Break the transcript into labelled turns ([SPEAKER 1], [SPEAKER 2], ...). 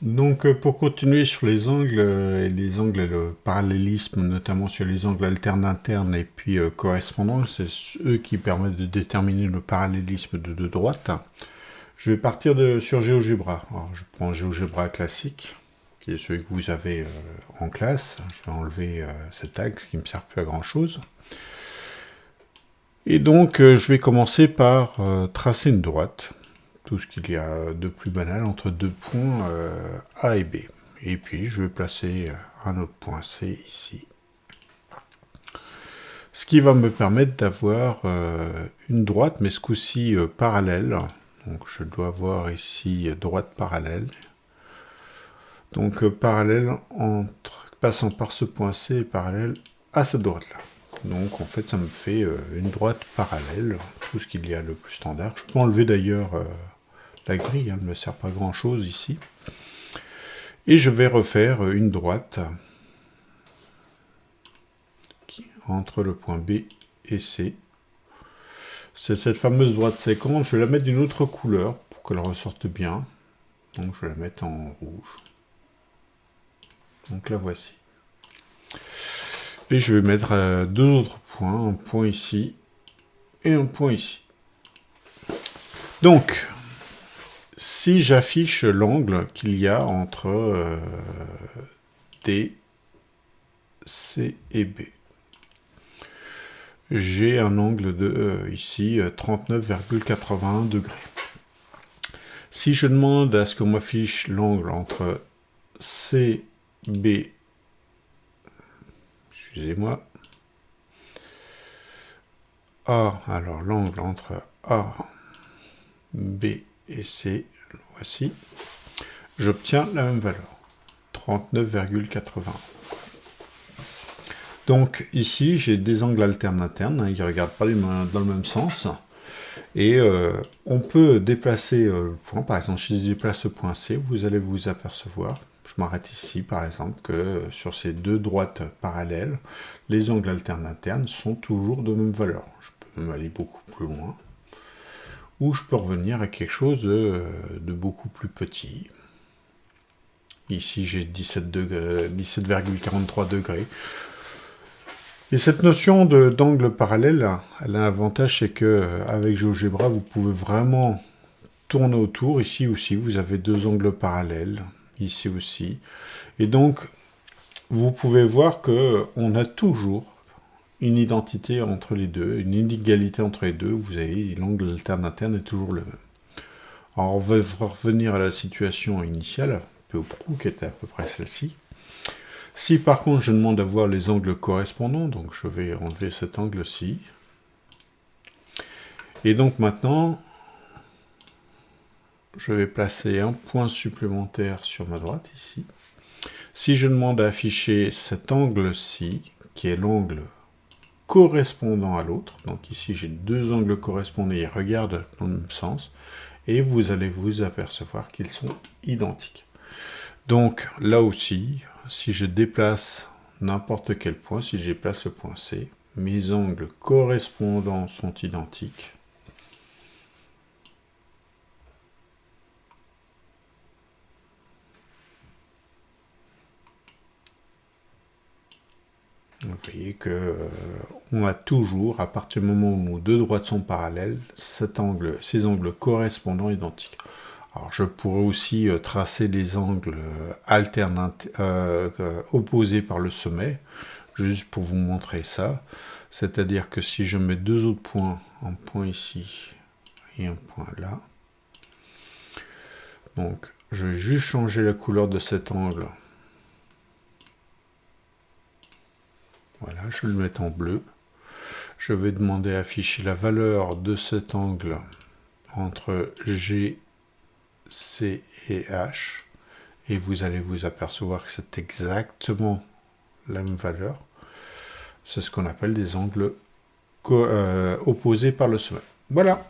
[SPEAKER 1] Donc pour continuer sur les angles et les angles et le parallélisme, notamment sur les angles alternes internes et puis correspondants, c'est eux qui permettent de déterminer le parallélisme de deux droites. Je vais partir sur GeoGebra. Alors, je prends GeoGebra classique, qui est celui que vous avez en classe. Je vais enlever cet axe qui ne me sert plus à grand chose. Et donc je vais commencer par tracer une droite. Tout ce qu'il y a de plus banal entre deux points A et B. Et puis je vais placer un autre point C ici. Ce qui va me permettre d'avoir une droite, mais ce coup-ci parallèle. Donc je dois avoir ici droite parallèle. Donc parallèle passant par ce point C et parallèle à cette droite-là. Donc en fait ça me fait une droite parallèle, tout ce qu'il y a le plus standard. Je peux enlever d'ailleurs la grille, elle ne me sert pas grand chose ici. Et je vais refaire une droite entre le point B et C. C'est cette fameuse droite séquente, je vais la mettre d'une autre couleur pour qu'elle ressorte bien. Donc je vais la mettre en rouge. Donc la voici. Et je vais mettre deux autres points, un point ici et un point ici. Donc, si j'affiche l'angle qu'il y a entre D, C et B, j'ai un angle de, ici, 39,81 degrés. Si je demande à ce qu'on m'affiche l'angle entre C, B, excusez-moi, A, alors l'angle entre A, B et C, voici, j'obtiens la même valeur, 39,80. Donc ici, j'ai des angles alternes internes, hein, ils ne regardent pas dans le même sens. Et on peut déplacer le point, par exemple, si je déplace le point C, vous allez vous apercevoir, je m'arrête ici par exemple, que sur ces deux droites parallèles, les angles alternes internes sont toujours de même valeur. Je peux même aller beaucoup plus loin. Ou je peux revenir à quelque chose de beaucoup plus petit. Ici, j'ai 17,43 degrés. Et cette notion d'angle parallèle, elle a un avantage, c'est qu'avec GeoGebra, vous pouvez vraiment tourner autour. Ici aussi, vous avez deux angles parallèles, ici aussi. Et donc, vous pouvez voir qu'on a toujours une identité entre les deux, une inégalité entre les deux. Vous avez l'angle alterne interne est toujours le même. Alors, on va revenir à la situation initiale, peu ou prou, qui était à peu près celle-ci. Si par contre je demande à voir les angles correspondants, donc je vais enlever cet angle-ci. Et donc maintenant, je vais placer un point supplémentaire sur ma droite, ici. Si je demande à afficher cet angle-ci, qui est l'angle correspondant à l'autre, donc ici j'ai deux angles correspondants, ils regardent dans le même sens, et vous allez vous apercevoir qu'ils sont identiques. Donc là aussi, si je déplace n'importe quel point, si je déplace le point C, mes angles correspondants sont identiques. Vous voyez qu'on a toujours, à partir du moment où nos deux droites sont parallèles, ces angles correspondants identiques. Alors je pourrais aussi tracer les angles alternes opposés par le sommet, juste pour vous montrer ça. C'est-à-dire que si je mets deux autres points, un point ici et un point là, donc je vais juste changer la couleur de cet angle. Voilà, je vais le mettre en bleu. Je vais demander à afficher la valeur de cet angle entre G, C et H. Et vous allez vous apercevoir que c'est exactement la même valeur. C'est ce qu'on appelle des angles opposés par le sommet. Voilà.